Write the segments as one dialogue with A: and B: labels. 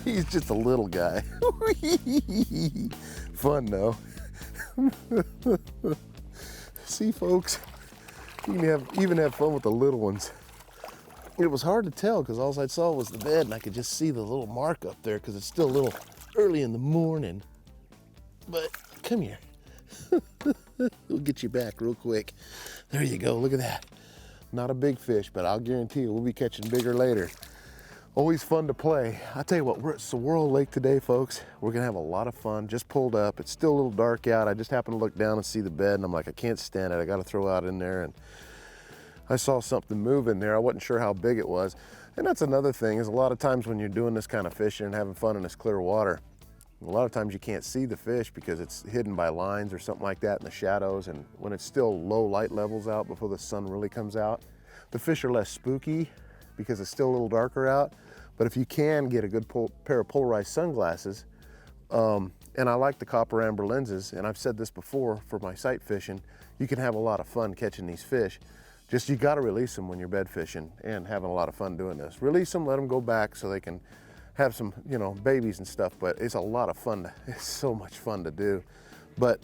A: He's just a little guy. Fun though. See folks, you can even have fun with the little ones. It was hard to tell because all I saw was the bed and I could just see the little mark up there because it's still a little early in the morning. But come here. We'll get you back real quick. There you go, look at that. Not a big fish, but I'll guarantee you we'll be catching bigger later. Always fun to play. I tell you what, we're at Saguaro Lake today, folks. We're gonna have a lot of fun. Just pulled up. It's still a little dark out. I just happened to look down and see the bed and I'm like, I can't stand it. I gotta throw out in there. And I saw something move in there. I wasn't sure how big it was. And that's another thing, is a lot of times when you're doing this kind of fishing and having fun in this clear water, a lot of times you can't see the fish because it's hidden by lines or something like that in the shadows. And when it's still low light levels out before the sun really comes out, the fish are less spooky because it's still a little darker out. But if you can get a good pair of polarized sunglasses, and I like the copper amber lenses, and I've said this before for my sight fishing, you can have a lot of fun catching these fish. Just you gotta release them when you're bed fishing and having a lot of fun doing this. Release them, let them go back so they can have some, you know, babies and stuff, but it's a lot of fun. It's so much fun to do. But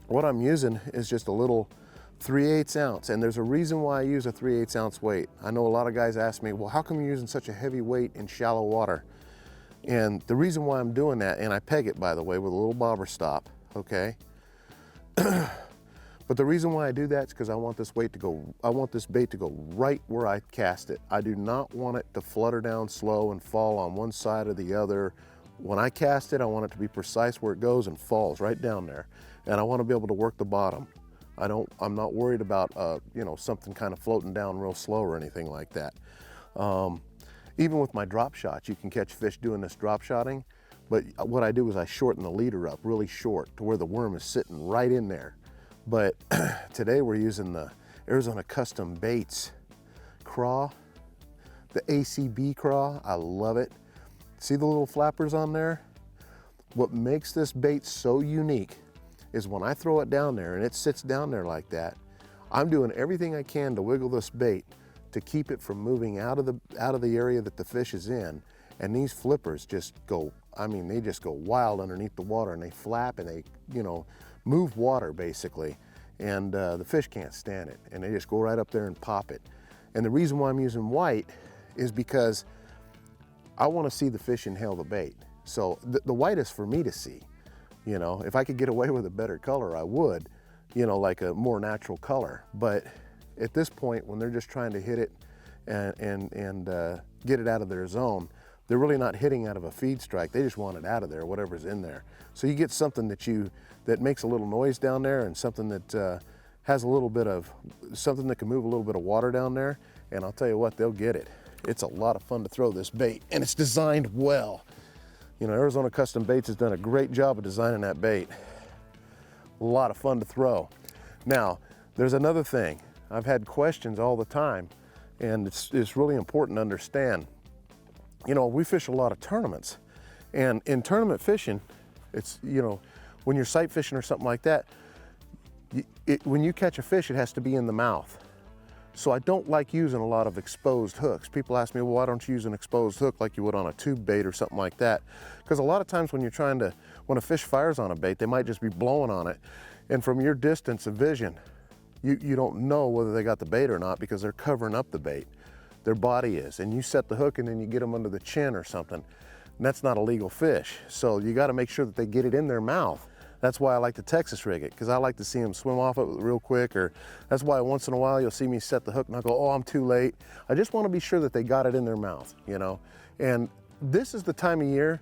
A: what I'm using is just a little 3/8 ounce, and there's a reason why I use a 3/8 ounce weight. I know a lot of guys ask me, well, how come you're using such a heavy weight in shallow water? And the reason why I'm doing that, and I peg it, by the way, with a little bobber stop, okay? But the reason why I do that is because I want this bait to go right where I cast it. I do not want it to flutter down slow and fall on one side or the other. When I cast it, I want it to be precise where it goes and falls right down there. And I want to be able to work the bottom. I'm not worried about, you know, something kind of floating down real slow or anything like that. Even with my drop shots, you can catch fish doing this drop shotting, but what I do is I shorten the leader up really short to where the worm is sitting right in there. But today we're using the Arizona Custom Baits craw, the ACB craw. I love it. See the little flappers on there? What makes this bait so unique is when I throw it down there and it sits down there like that, I'm doing everything I can to wiggle this bait to keep it from moving out of the area that the fish is in. And these flippers just go, I mean, they just go wild underneath the water, and they flap and they, you know, move water basically. And the fish can't stand it, and they just go right up there and pop it. And the reason why I'm using white is because I want to see the fish inhale the bait. So the white is for me to see. You know, if I could get away with a better color, I would, you know, like a more natural color. But at this point, when they're just trying to hit it and get it out of their zone, they're really not hitting out of a feed strike. They just want it out of there, whatever's in there. So you get something that makes a little noise down there, and something that has a little bit of, something that can move a little bit of water down there, and I'll tell you what, they'll get it. It's a lot of fun to throw this bait, and it's designed well. You know, Arizona Custom Baits has done a great job of designing that bait. A lot of fun to throw. Now, there's another thing. I've had questions all the time, and it's really important to understand. You know, we fish a lot of tournaments, and in tournament fishing, it's, you know, when you're sight fishing or something like that, when you catch a fish, it has to be in the mouth. So I don't like using a lot of exposed hooks. People ask me, well, why don't you use an exposed hook like you would on a tube bait or something like that? Because a lot of times when when a fish fires on a bait, they might just be blowing on it. And from your distance of vision, you don't know whether they got the bait or not because they're covering up the bait. Their body is. And you set the hook and then you get them under the chin or something. And that's not a legal fish. So you got to make sure that they get it in their mouth. That's why I like to Texas rig it, because I like to see them swim off it real quick, or that's why once in a while you'll see me set the hook and I go, oh, I'm too late. I just want to be sure that they got it in their mouth, you know. And this is the time of year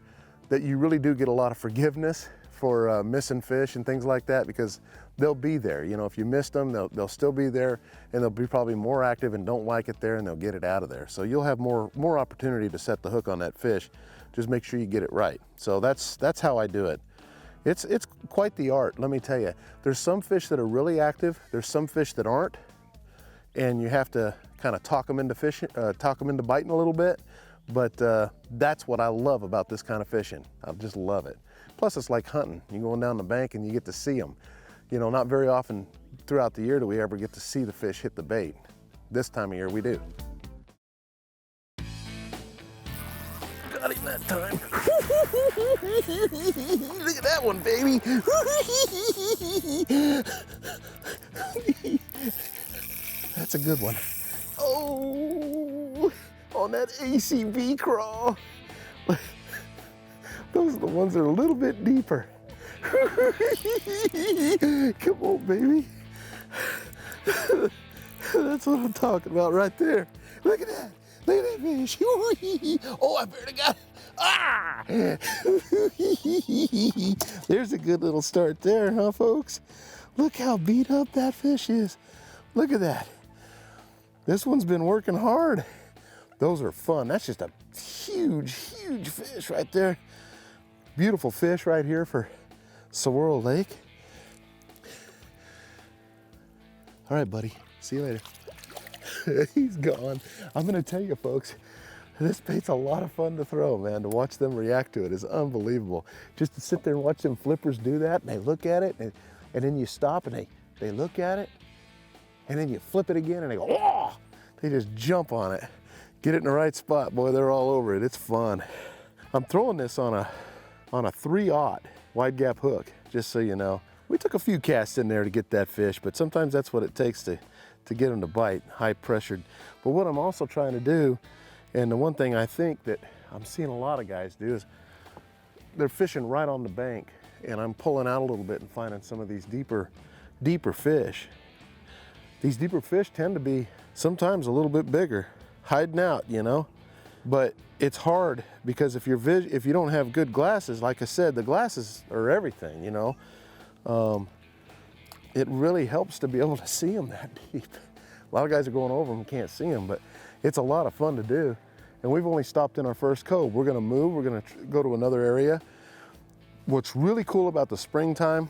A: that you really do get a lot of forgiveness for missing fish and things like that, because they'll be there. You know, if you missed them, they'll still be there, and they'll be probably more active and don't like it there, and they'll get it out of there. So you'll have more opportunity to set the hook on that fish. Just make sure you get it right. So that's how I do it. It's quite the art, let me tell you. There's some fish that are really active, there's some fish that aren't, and you have to kind of talk them into biting a little bit. But that's what I love about this kind of fishing. I just love it. Plus, it's like hunting. You're going down the bank and you get to see them. You know, not very often throughout the year do we ever get to see the fish hit the bait. This time of year we do. got him that time. Look at that one, baby. That's a good one. Oh, on that ACB crawl. Those are the ones that are a little bit deeper. Come on, baby. That's what I'm talking about right there. Look at that. Look at that fish. Oh, I barely got it. Ah! There's a good little start there, huh, folks? Look how beat up that fish is. Look at that. This one's been working hard. Those are fun. That's just a huge, huge fish right there. Beautiful fish right here for Saguaro Lake. All right, buddy. See you later. He's gone. I'm gonna tell you, folks, this bait's a lot of fun to throw, man. To watch them react to it is unbelievable. Just to sit there and watch them flippers do that, and they look at it, and then you stop, and they look at it, and then you flip it again, and they go, oh! They just jump on it. Get it in the right spot, boy, they're all over it. It's fun. I'm throwing this on a 3/0 wide gap hook, just so you know. We took a few casts in there to get that fish, but sometimes that's what it takes to get them to bite, high pressured. But what I'm also trying to do, and the one thing I think that I'm seeing a lot of guys do, is they're fishing right on the bank, and I'm pulling out a little bit and finding some of these deeper fish. These deeper fish tend to be sometimes a little bit bigger, hiding out, you know. But it's hard because if you don't have good glasses, like I said, the glasses are everything, you know. It really helps to be able to see them that deep. A lot of guys are going over them and can't see them, but it's a lot of fun to do. And we've only stopped in our first cove. We're gonna move, we're gonna go to another area. What's really cool about the springtime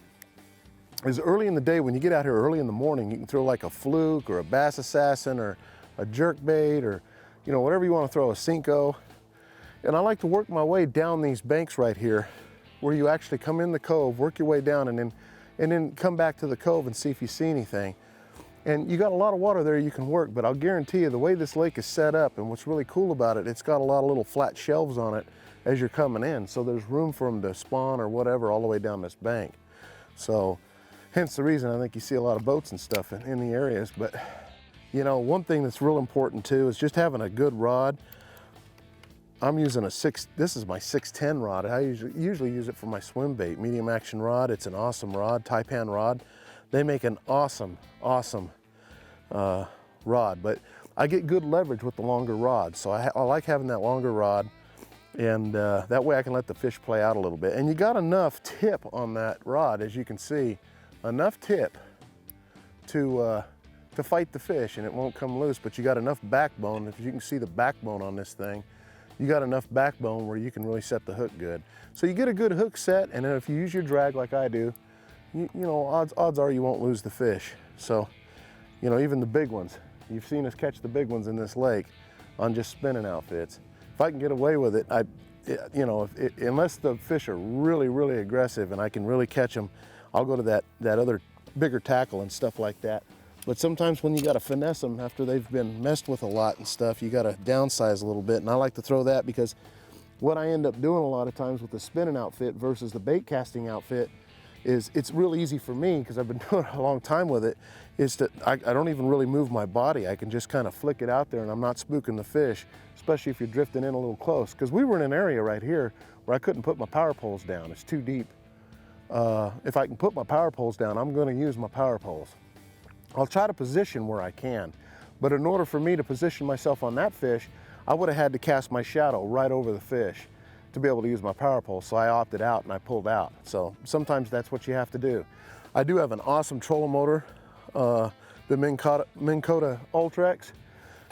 A: is early in the day, when you get out here early in the morning, you can throw like a fluke or a bass assassin or a jerk bait or, you know, whatever you want to throw, a Cinco. And I like to work my way down these banks right here, where you actually come in the cove, work your way down, and then come back to the cove and see if you see anything. And you got a lot of water there you can work, but I'll guarantee you the way this lake is set up, and what's really cool about it, it's got a lot of little flat shelves on it as you're coming in. So there's room for them to spawn or whatever all the way down this bank. So hence the reason I think you see a lot of boats and stuff in the areas. But you know, one thing that's real important too is just having a good rod. I'm using this is my 610 rod. I usually use it for my swim bait, medium action rod. It's an awesome rod, taipan rod. They make an awesome rod, but I get good leverage with the longer rod. So I like having that longer rod, and that way I can let the fish play out a little bit. And you got enough tip on that rod, as you can see, enough tip to fight the fish, and it won't come loose, but you got enough backbone. If you can see the backbone on this thing, you got enough backbone where you can really set the hook good. So you get a good hook set, and then if you use your drag like I do, you know, odds are you won't lose the fish. So, you know, even the big ones, you've seen us catch the big ones in this lake on just spinning outfits. If I can get away with it, you know, unless the fish are really, really aggressive and I can really catch them, I'll go to that other bigger tackle and stuff like that. But sometimes when you got to finesse them after they've been messed with a lot and stuff, you got to downsize a little bit. And I like to throw that because what I end up doing a lot of times with the spinning outfit versus the bait casting outfit is it's real easy for me, because I've been doing it a long time with it, is that I don't even really move my body. I can just kind of flick it out there and I'm not spooking the fish, especially if you're drifting in a little close. Because we were in an area right here where I couldn't put my power poles down. It's too deep. If I can put my power poles down, I'm going to use my power poles. I'll try to position where I can, but in order for me to position myself on that fish, I would have had to cast my shadow right over the fish to be able to use my power pole. So I opted out and I pulled out. So sometimes that's what you have to do. I do have an awesome trolling motor, the Minn Kota Ultrex.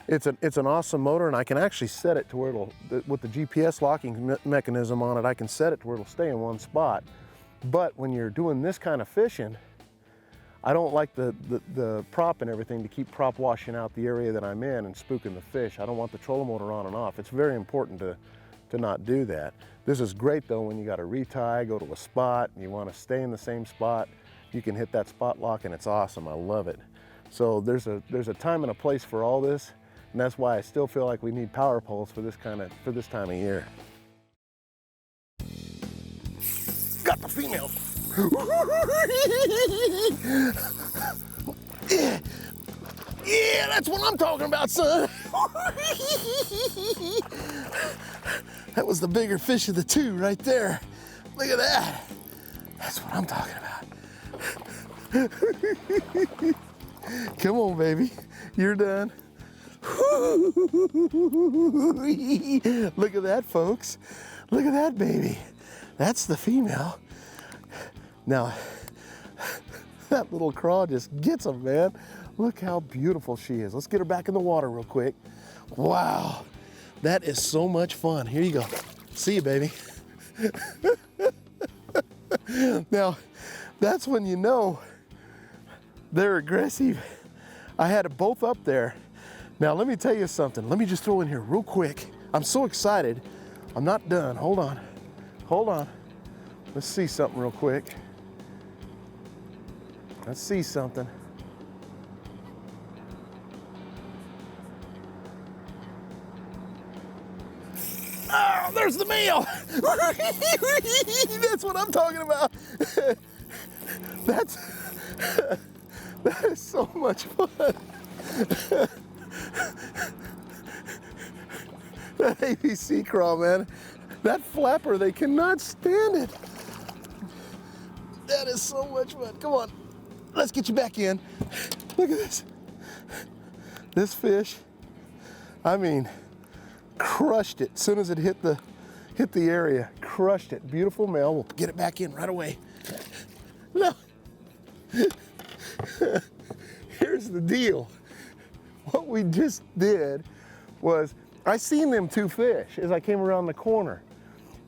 A: It's an awesome motor, and I can actually set it to where it'll, with the GPS locking mechanism on it, I can set it to where it'll stay in one spot. But when you're doing this kind of fishing, I don't like the prop and everything to keep prop washing out the area that I'm in and spooking the fish. I don't want the trolling motor on and off. It's very important to not do that. This is great though when you got to retie, go to a spot, and you want to stay in the same spot. You can hit that spot lock and it's awesome. I love it. So there's a time and a place for all this, and that's why I still feel like we need power poles for this time of year. Got the female. Yeah, that's what I'm talking about, son. That was the bigger fish of the two right there. Look at that. That's what I'm talking about. Come on, baby. You're done. Look at that, folks. Look at that, baby. That's the female. Now, that little craw just gets them, man. Look how beautiful she is. Let's get her back in the water real quick. Wow, that is so much fun. Here you go. See you, baby. Now, that's when you know they're aggressive. I had them both up there. Now, let me tell you something. Let me just throw in here real quick. I'm so excited. I'm not done. Hold on. Hold on. Let's see something real quick. Let's see something. Oh, there's the male. That's what I'm talking about. That is so much fun. That ABC crawl, man. That flapper, they cannot stand it. That is so much fun. Come on, let's get you back in. Look at this. This fish, I mean, crushed it as soon as it hit the area. Crushed it. Beautiful male. We'll get it back in right away. No. Here's the deal. What we just did was I seen them two fish as I came around the corner.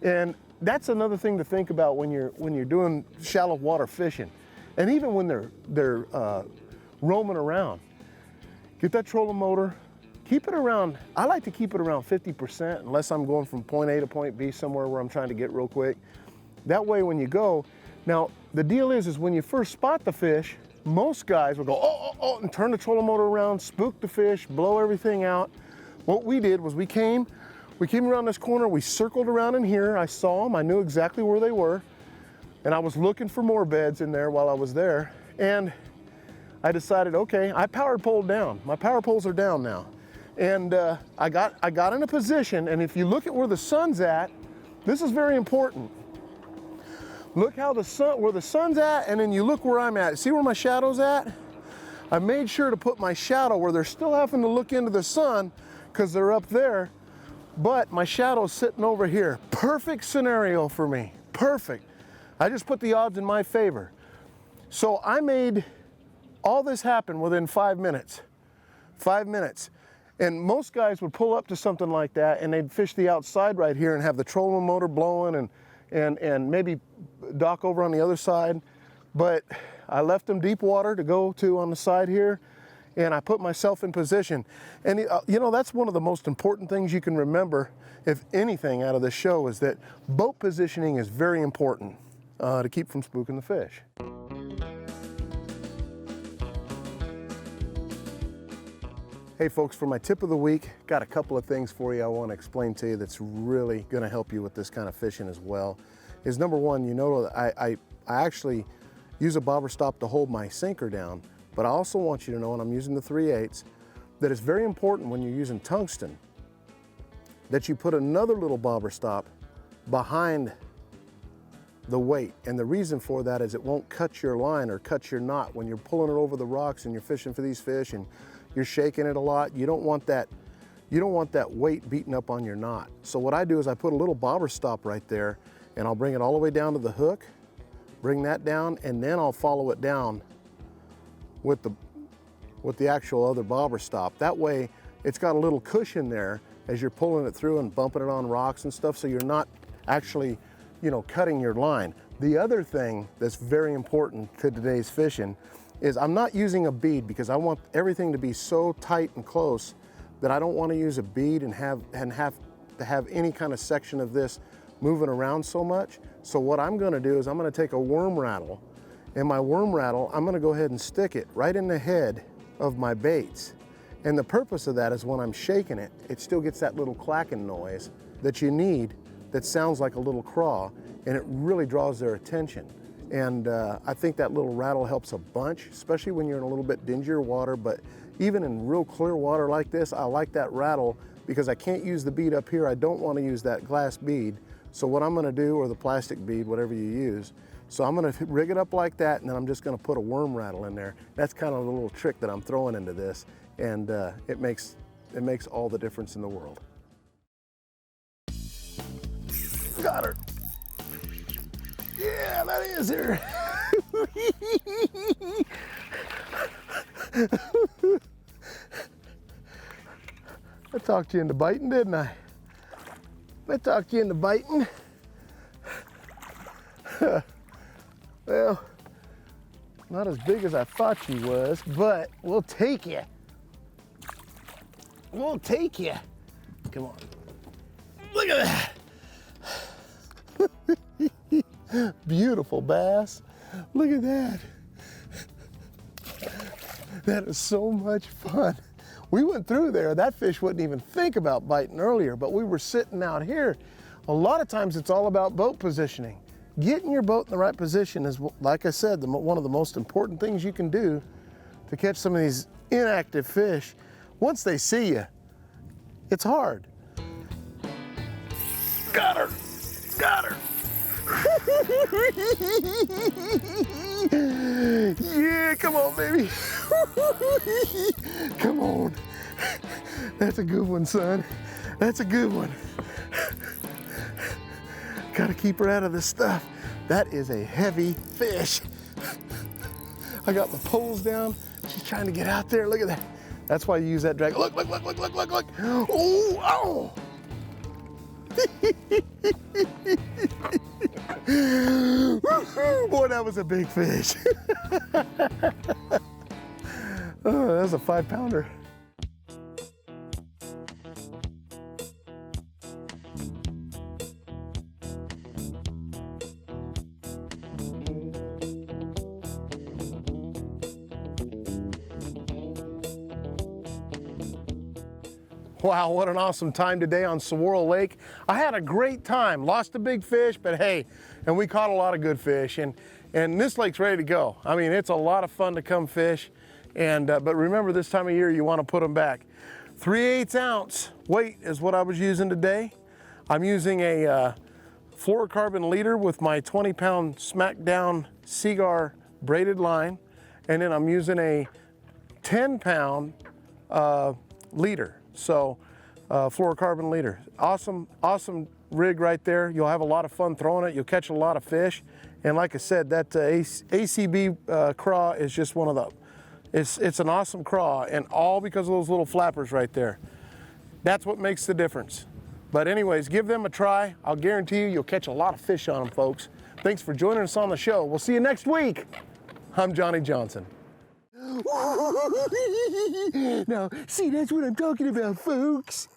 A: And that's another thing to think about when you're doing shallow water fishing. And even when they're roaming around. Get that trolling motor, keep it around, I like to keep it around 50% unless I'm going from point A to point B somewhere where I'm trying to get real quick. That way when you go, now the deal is when you first spot the fish, most guys will go, oh, and turn the trolling motor around, spook the fish, blow everything out. What we did was we came around this corner, we circled around in here, I saw them, I knew exactly where they were, and I was looking for more beds in there while I was there, and I decided, okay, I power poled down. My power poles are down now. And I got in a position, and if you look at where the sun's at, this is very important. Look how where the sun's at, and then you look where I'm at. See where my shadow's at? I made sure to put my shadow where they're still having to look into the sun because they're up there, but my shadow's sitting over here. Perfect scenario for me, perfect. I just put the odds in my favor. So I made all this happen within 5 minutes. 5 minutes. And most guys would pull up to something like that and they'd fish the outside right here and have the trolling motor blowing and maybe dock over on the other side. But I left them deep water to go to on the side here, and I put myself in position. And you know, that's one of the most important things you can remember, if anything, out of this show, is that boat positioning is very important to keep from spooking the fish. Hey folks, for my tip of the week, got a couple of things for you I want to explain to you that's really going to help you with this kind of fishing as well. Is number one, you know, I actually use a bobber stop to hold my sinker down, but I also want you to know, and I'm using the 3/8, that it's very important when you're using tungsten that you put another little bobber stop behind the weight. And the reason for that is it won't cut your line or cut your knot when you're pulling it over the rocks and you're fishing for these fish and you're shaking it a lot. You don't want that weight beating up on your knot. So what I do is I put a little bobber stop right there, and I'll bring it all the way down to the hook, bring that down, and then I'll follow it down with the actual other bobber stop. That way it's got a little cushion there as you're pulling it through and bumping it on rocks and stuff, so you're not actually, you know, cutting your line. The other thing that's very important to today's fishing is I'm not using a bead because I want everything to be so tight and close that I don't want to use a bead and have to have any kind of section of this moving around so much. So what I'm going to do is I'm going to take a worm rattle, and my worm rattle, I'm going to go ahead and stick it right in the head of my baits. And the purpose of that is when I'm shaking it, it still gets that little clacking noise that you need that sounds like a little craw, and it really draws their attention. And I think that little rattle helps a bunch, especially when you're in a little bit dingier water. But even in real clear water like this, I like that rattle because I can't use the bead up here. I don't want to use that glass bead. So what I'm going to do, or the plastic bead, whatever you use, so I'm going to rig it up like that, and then I'm just going to put a worm rattle in there. That's kind of the little trick that I'm throwing into this, and it makes all the difference in the world. Got her. Yeah, that is her. I talked you into biting, didn't I? I talked you into biting. Well, not as big as I thought she was, but we'll take you. We'll take you. Come on. Look at that. Beautiful bass. Look at that. That is so much fun. We went through there. That fish wouldn't even think about biting earlier, but we were sitting out here. A lot of times it's all about boat positioning. Getting your boat in the right position is, like I said, one of the most important things you can do to catch some of these inactive fish. Once they see you, it's hard. Got her, got her. Yeah, come on, baby. Come on. That's a good one, son. That's a good one. Gotta keep her out of this stuff. That is a heavy fish. I got my poles down. She's trying to get out there. Look at that. That's why you use that drag. Look, look, look, look, look, look, look. Oh, oh. Boy, that was a big fish. Oh, that was a 5-pounder. Wow, what an awesome time today on Saguaro Lake. I had a great time. Lost a big fish, but hey, and we caught a lot of good fish. And this lake's ready to go. I mean, it's a lot of fun to come fish. And but remember, this time of year, you want to put them back. 3/8 ounce weight is what I was using today. I'm using a fluorocarbon leader with my 20-pound Smackdown Seaguar braided line. And then I'm using a 10-pound leader. So fluorocarbon leader. Awesome, awesome rig right there. You'll have a lot of fun throwing it. You'll catch a lot of fish. And like I said, that ACB craw is just one of the, it's an awesome craw, and all because of those little flappers right there. That's what makes the difference. But anyways, give them a try. I'll guarantee you, you'll catch a lot of fish on them, folks. Thanks for joining us on the show. We'll see you next week. I'm Johnny Johnson. Now, see, that's what I'm talking about, folks.